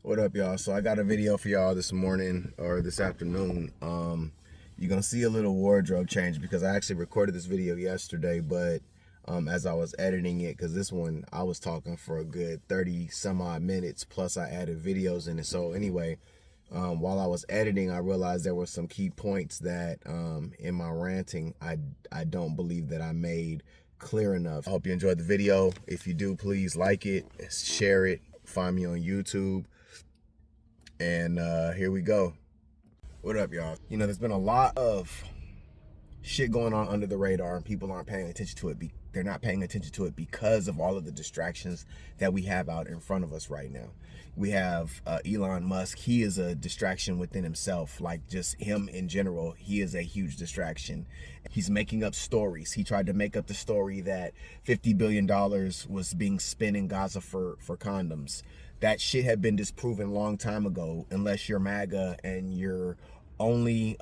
What up, y'all? So I got a video for y'all this morning or this afternoon. You're gonna see a little wardrobe change because I actually recorded this video yesterday, but as I was editing it, because this one I was talking for a good 30 some odd minutes, plus I added videos in it. So anyway, while I was editing, I realized there were some key points that in my ranting I don't believe that I made clear enough. I hope you enjoyed the video. If you do, please like it, share it, find me on YouTube. And here we go. What up, y'all? You know, there's been a lot of shit going on under the radar and people aren't paying attention to it. They're not paying attention to it because of all of the distractions that we have out in front of us right now. We have Elon Musk. He is a distraction within himself. Like, just him in general, he is a huge distraction. He's making up stories. He tried to make up the story that $50 billion was being spent in Gaza for condoms. That shit had been disproven a long time ago, unless you're MAGA and you're only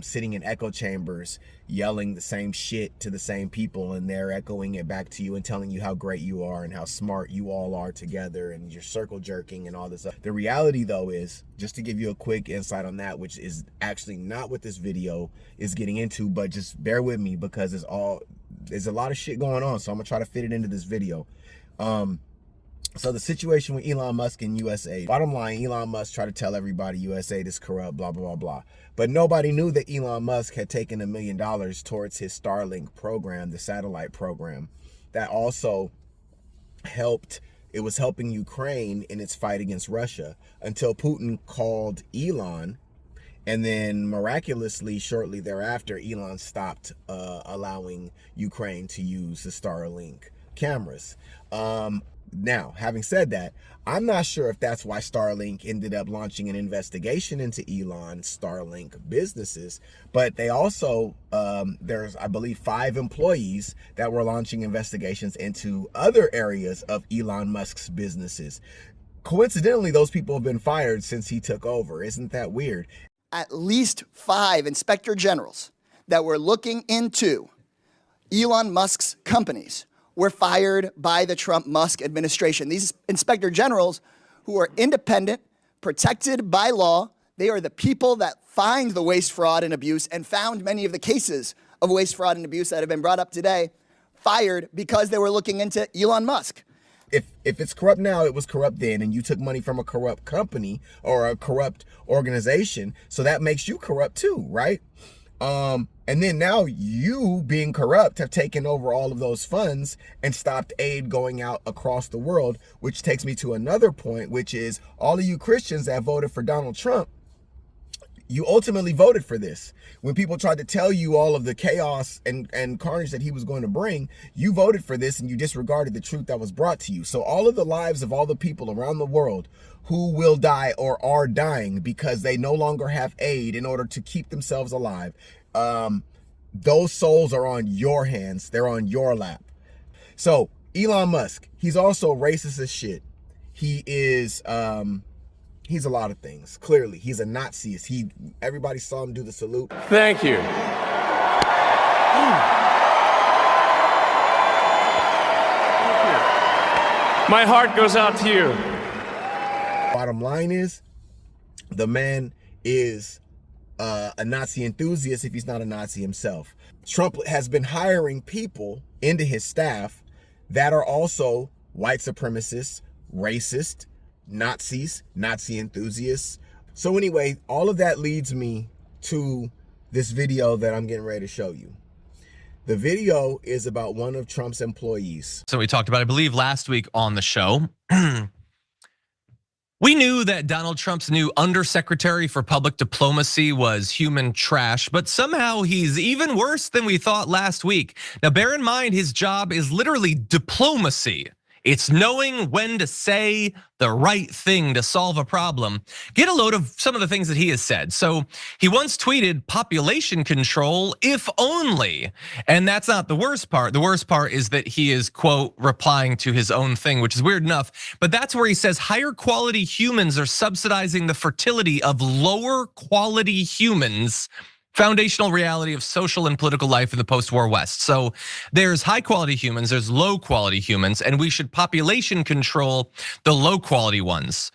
sitting in echo chambers yelling the same shit to the same people, and they're echoing it back to you and telling you how great you are and how smart you all are together, and you're circle jerking and all this stuff. The reality, though, is, just to give you a quick insight on that, which is actually not what this video is getting into, but just bear with me because there's a lot of shit going on, so I'm gonna try to fit it into this video. So the situation with Elon Musk and USAID. Bottom line, Elon Musk tried to tell everybody USAID is corrupt, blah, blah, blah, blah. But nobody knew that Elon Musk had taken $1 million towards his Starlink program, the satellite program, that also helped. It was helping Ukraine in its fight against Russia until Putin called Elon. And then miraculously, shortly thereafter, Elon stopped allowing Ukraine to use the Starlink cameras. Now, having said that, I'm not sure if that's why Starlink ended up launching an investigation into Elon's Starlink businesses, but they also, there's, I believe, 5 employees that were launching investigations into other areas of Elon Musk's businesses. Coincidentally, those people have been fired since he took over. Isn't that weird? At least 5 inspector generals that were looking into Elon Musk's companies were fired by the Trump-Musk administration. These inspector generals, who are independent, protected by law, they are the people that find the waste, fraud, and abuse and found many of the cases of waste, fraud, and abuse that have been brought up today, fired because they were looking into Elon Musk. If it's corrupt now, it was corrupt then, and you took money from a corrupt company or a corrupt organization, so that makes you corrupt too, right? And then now you, being corrupt, have taken over all of those funds and stopped aid going out across the world, which takes me to another point, which is all of you Christians that voted for Donald Trump, you ultimately voted for this. When people tried to tell you all of the chaos and carnage that he was going to bring, you voted for this and you disregarded the truth that was brought to you. So all of the lives of all the people around the world who will die or are dying because they no longer have aid in order to keep themselves alive, those souls are on your hands. They're on your lap. So Elon Musk, he's also racist as shit. He is, he's a lot of things. Clearly, he's a Nazi. Everybody saw him do the salute. Thank you. My heart goes out to you. Bottom line is, the man is a Nazi enthusiast if he's not a Nazi himself. Trump has been hiring people into his staff that are also white supremacists, racist, Nazis, Nazi enthusiasts. So anyway, all of that leads me to this video that I'm getting ready to show you. The video is about one of Trump's employees. So we talked about, I believe, last week on the show. We knew that Donald Trump's new undersecretary for public diplomacy was human trash, but somehow he's even worse than we thought last week. Now, bear in mind, his job is literally diplomacy. It's knowing when to say the right thing to solve a problem. Get a load of some of the things that he has said. So he once tweeted population control, if only. And that's not the worst part. The worst part is that he is, quote, replying to his own thing, which is weird enough. But that's where he says higher quality humans are subsidizing the fertility of lower quality humans. Foundational reality of social and political life in the post-war West. So there's high quality humans, there's low quality humans, and we should population control the low quality ones.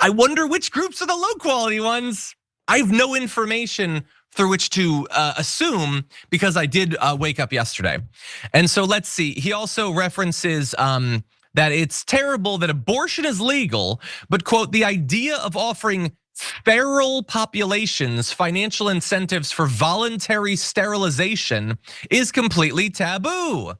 I wonder which groups are the low quality ones. I have no information through which to assume because I did wake up yesterday. And so let's see. He also references that it's terrible that abortion is legal, but quote, the idea of offering feral populations financial incentives for voluntary sterilization is completely taboo.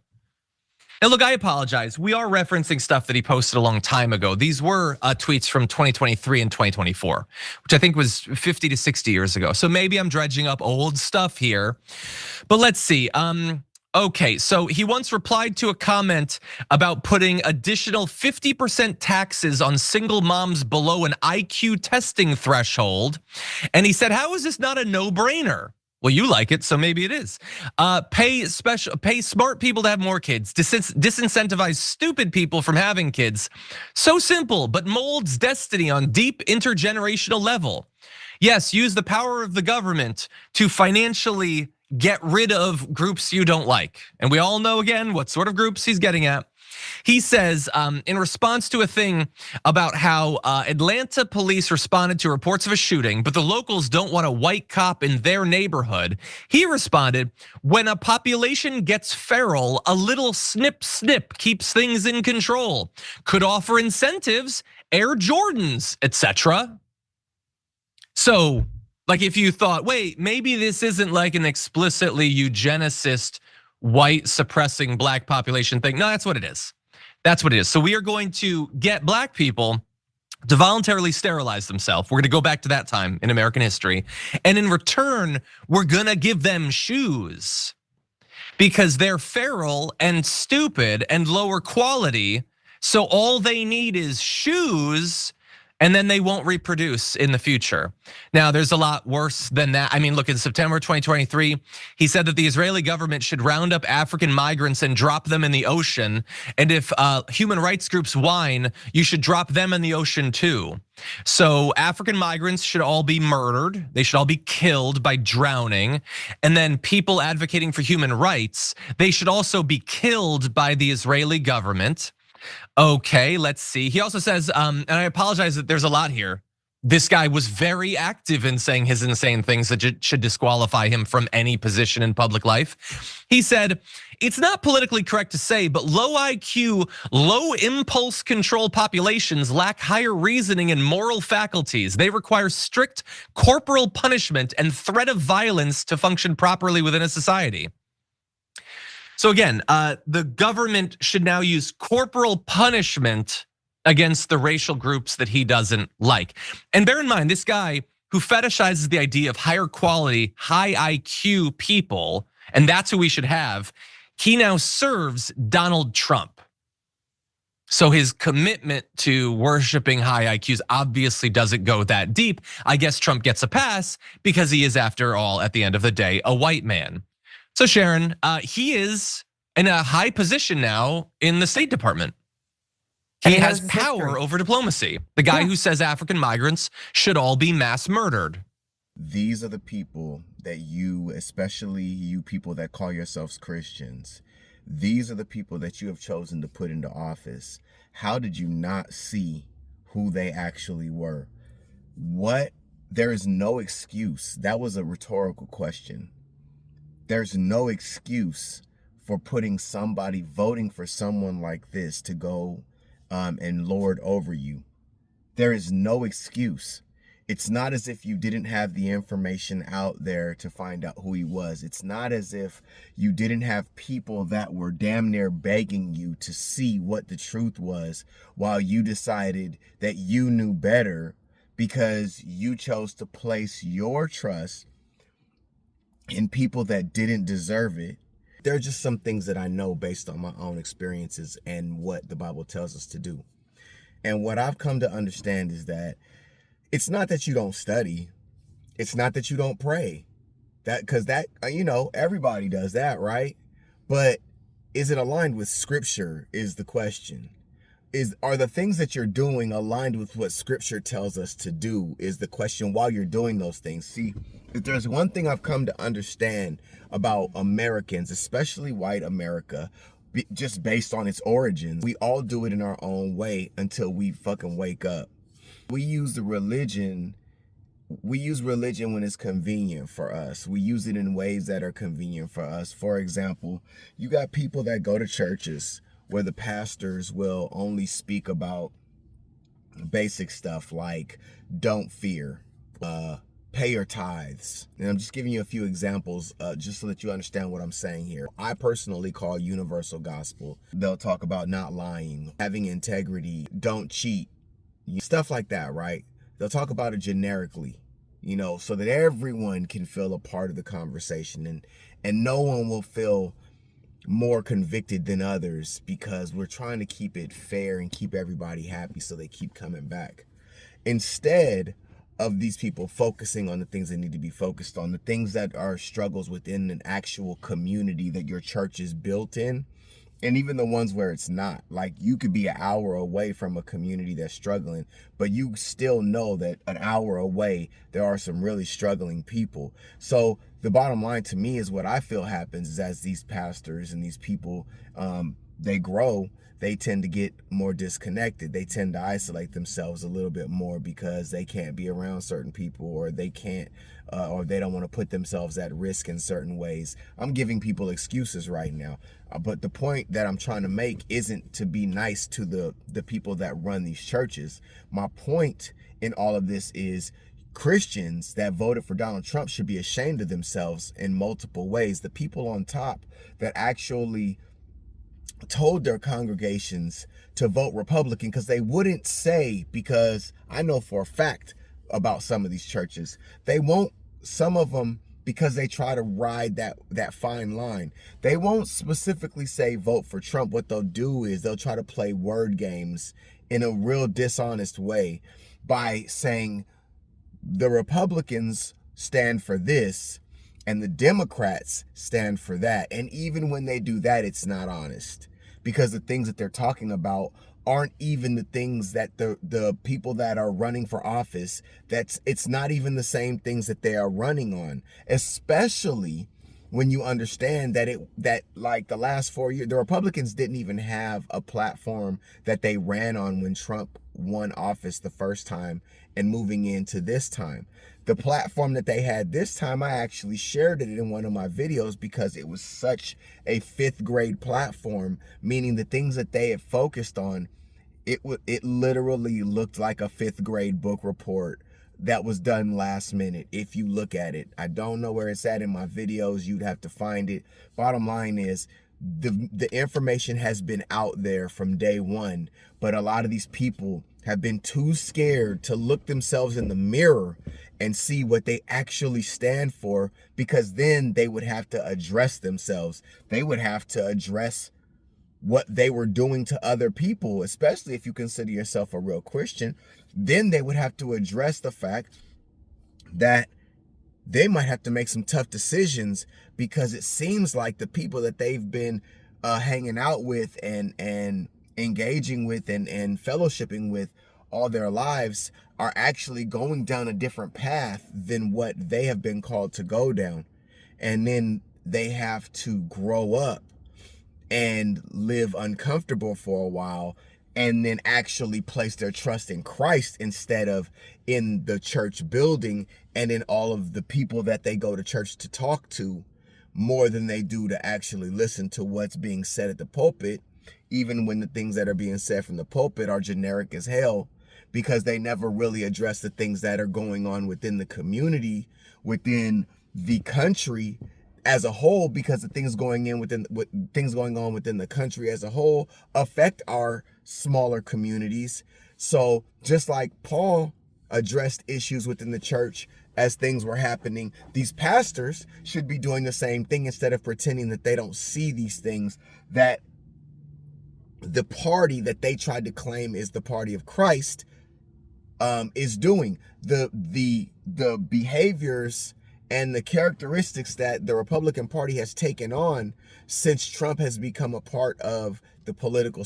And look, I apologize. We are referencing stuff that he posted a long time ago. These were tweets from 2023 and 2024, which I think was 50 to 60 years ago. So maybe I'm dredging up old stuff here, but let's see. Okay, so he once replied to a comment about putting additional 50% taxes on single moms below an IQ testing threshold. And he said, how is this not a no-brainer? Well, you like it, so maybe it is. Pay smart people to have more kids, disincentivize stupid people from having kids. So simple, but molds destiny on deep intergenerational level. Yes, use the power of the government to financially get rid of groups you don't like. And we all know again what sort of groups he's getting at. He says in response to a thing about how Atlanta police responded to reports of a shooting, but the locals don't want a white cop in their neighborhood. He responded, when a population gets feral, a little snip snip keeps things in control. Could offer incentives, Air Jordans, etc. So, like if you thought, wait, maybe this isn't like an explicitly eugenicist, white suppressing black population thing. No, that's what it is. That's what it is. So we are going to get black people to voluntarily sterilize themselves. We're gonna go back to that time in American history. And in return, we're gonna give them shoes because they're feral and stupid and lower quality. So all they need is shoes, and then they won't reproduce in the future. Now, there's a lot worse than that. I mean, look, in September 2023, he said that the Israeli government should round up African migrants and drop them in the ocean. And if human rights groups whine, you should drop them in the ocean too. So African migrants should all be murdered. They should all be killed by drowning. And then people advocating for human rights, they should also be killed by the Israeli government. Okay, let's see. He also says, and I apologize that there's a lot here. This guy was very active in saying his insane things that should disqualify him from any position in public life. He said, it's not politically correct to say, but low IQ, low impulse control populations lack higher reasoning and moral faculties. They require strict corporal punishment and threat of violence to function properly within a society. So again, the government should now use corporal punishment against the racial groups that he doesn't like. And bear in mind, this guy who fetishizes the idea of higher quality, high IQ people, and that's who we should have, he now serves Donald Trump. So his commitment to worshiping high IQs obviously doesn't go that deep. I guess Trump gets a pass because he is, after all, at the end of the day, a white man. So Sharon, he is in a high position now in the State Department. He has power over diplomacy. The guy who says African migrants should all be mass murdered. These are the people that you, especially you people that call yourselves Christians, these are the people that you have chosen to put into office. How did you not see who they actually were? What? There is no excuse. That was a rhetorical question. There's no excuse for putting somebody, voting for someone like this to go and lord over you. There is no excuse. It's not as if you didn't have the information out there to find out who he was. It's not as if you didn't have people that were damn near begging you to see what the truth was while you decided that you knew better because you chose to place your trust in people that didn't deserve it. There are just some things that I know based on my own experiences and what the Bible tells us to do. And what I've come to understand is that it's not that you don't study. It's not that you don't pray. Because everybody does that, right? But is it aligned with Scripture is the question. Are the things that you're doing aligned with what Scripture tells us to do is the question while you're doing those things. See, if there's one thing I've come to understand about Americans, especially white America, just based on its origins, we all do it in our own way until we fucking wake up. We use religion when it's convenient for us. We use it in ways that are convenient for us. For example, you got people that go to churches where the pastors will only speak about basic stuff like don't fear, pay your tithes. And I'm just giving you a few examples just so that you understand what I'm saying here. I personally call universal gospel. They'll talk about not lying, having integrity, don't cheat, stuff like that, right? They'll talk about it generically, so that everyone can feel a part of the conversation, and no one will feel more convicted than others, because we're trying to keep it fair and keep everybody happy so they keep coming back. Instead of these people focusing on the things that need to be focused on, the things that are struggles within an actual community that your church is built in, and even the ones where it's not. Like, you could be an hour away from a community that's struggling, but you still know that an hour away there are some really struggling people. So the bottom line to me is, what I feel happens is, as these pastors and these people they grow, they tend to get more disconnected. They tend to isolate themselves a little bit more because they can't be around certain people, or they can't or they don't want to put themselves at risk in certain ways. I'm giving people excuses right now, but the point that I'm trying to make isn't to be nice to the people that run these churches. My point in all of this is, Christians that voted for Donald Trump should be ashamed of themselves in multiple ways. The people on top that actually told their congregations to vote Republican, because they wouldn't say, because I know for a fact about some of these churches, they won't, some of them, because they try to ride that fine line, they won't specifically say vote for Trump. What they'll do is they'll try to play word games in a real dishonest way by saying the Republicans stand for this and the Democrats stand for that. And even when they do that, it's not honest, because the things that they're talking about aren't even the things that the people that are running for office, it's not even the same things that they are running on, especially when you understand that like the last 4 years, the Republicans didn't even have a platform that they ran on when Trump won office the first time and moving into this time. The platform that they had this time, I actually shared it in one of my videos because it was such a 5th grade platform, meaning the things that they had focused on, it literally looked like a 5th grade book report that was done last minute. If you look at it, I don't know where it's at in my videos. You'd have to find it. Bottom line is, the information has been out there from day one, but a lot of these people have been too scared to look themselves in the mirror and see what they actually stand for, because then they would have to address themselves. They would have to address what they were doing to other people, especially if you consider yourself a real Christian. Then they would have to address the fact that they might have to make some tough decisions, because it seems like the people that they've been hanging out with and engaging with and fellowshipping with all their lives are actually going down a different path than what they have been called to go down. And then they have to grow up and live uncomfortable for a while, and then actually place their trust in Christ instead of in the church building and in all of the people that they go to church to talk to, more than they do to actually listen to what's being said at the pulpit, even when the things that are being said from the pulpit are generic as hell, because they never really address the things that are going on within the community, within the country as a whole, because the things going on within the country as a whole affect our smaller communities. So just like Paul addressed issues within the church as things were happening, these pastors should be doing the same thing, instead of pretending that they don't see these things that the party that they tried to claim is the party of Christ is doing. The behaviors and the characteristics that the Republican Party has taken on since Trump has become a part of the political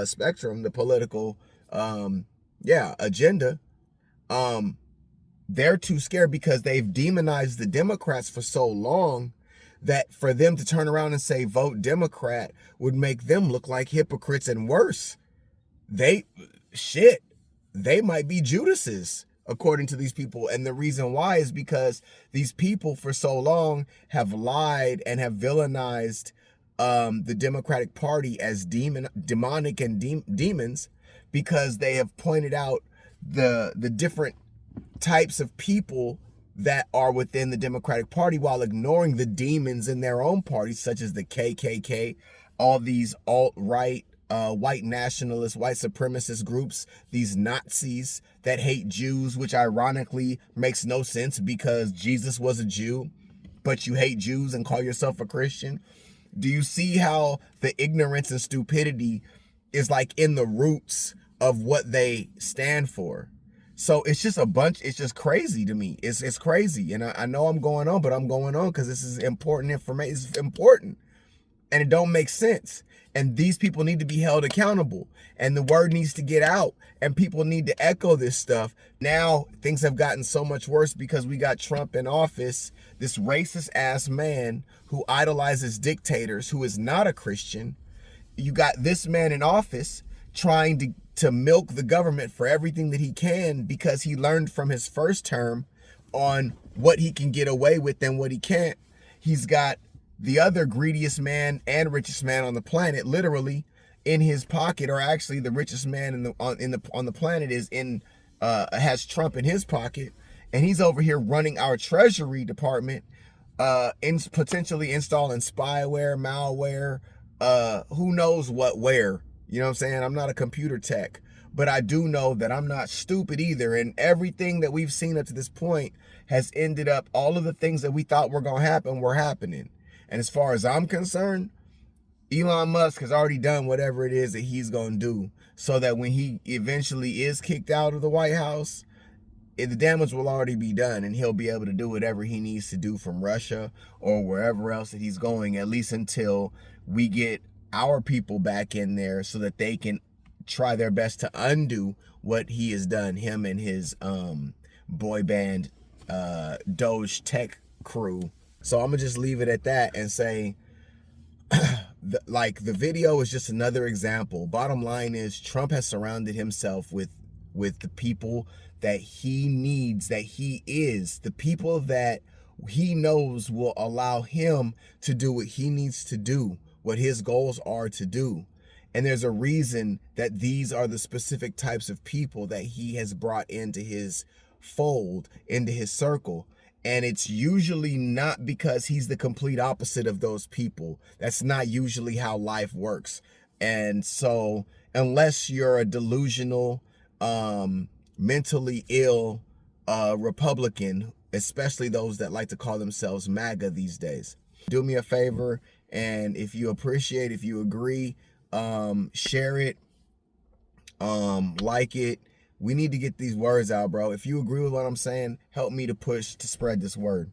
spectrum, the political agenda, they're too scared, because they've demonized the Democrats for so long that for them to turn around and say vote Democrat would make them look like hypocrites and worse. they might be Judases, according to these people. And the reason why is because these people for so long have lied and have villainized the Democratic Party as demonic and demons, because they have pointed out the different types of people that are within the Democratic Party, while ignoring the demons in their own parties, such as the KKK, all these alt-right, white nationalist, white supremacist groups, these Nazis that hate Jews, which ironically makes no sense because Jesus was a Jew, but you hate Jews and call yourself a Christian. Do you see how the ignorance and stupidity is like in the roots of what they stand for? So it's just it's just crazy to me. It's crazy. And I know I'm going on, but I'm going on because this is important information. It's important. And it don't make sense. And these people need to be held accountable. And the word needs to get out. And people need to echo this stuff. Now things have gotten so much worse because we got Trump in office, this racist ass man who idolizes dictators, who is not a Christian. You got this man in office trying to milk the government for everything that he can, because he learned from his first term on what he can get away with and what he can't. He's got the other greediest man and richest man on the planet literally in his pocket, or actually the richest man on the planet has Trump in his pocket, and he's over here running our Treasury Department, potentially installing spyware, malware, who knows where. You know what I'm saying? I'm not a computer tech, but I do know that I'm not stupid either. And everything that we've seen up to this point has ended up, all of the things that we thought were going to happen were happening. And as far as I'm concerned, Elon Musk has already done whatever it is that he's going to do, so that when he eventually is kicked out of the White House, the damage will already be done, and he'll be able to do whatever he needs to do from Russia or wherever else that he's going, at least until we get our people back in there so that they can try their best to undo what he has done, him and his boy band Doge tech crew. So I'm gonna just leave it at that and say, the video is just another example. Bottom line is, Trump has surrounded himself with the people that he needs, that he is, the people that he knows will allow him to do what he needs to do, what his goals are to do. And there's a reason that these are the specific types of people that he has brought into his fold, into his circle. And it's usually not because he's the complete opposite of those people. That's not usually how life works. And so unless you're a delusional, mentally ill Republican, especially those that like to call themselves MAGA these days, do me a favor, and if you appreciate, if you agree, share it, like it. We need to get these words out, bro. If you agree with what I'm saying, help me to push to spread this word.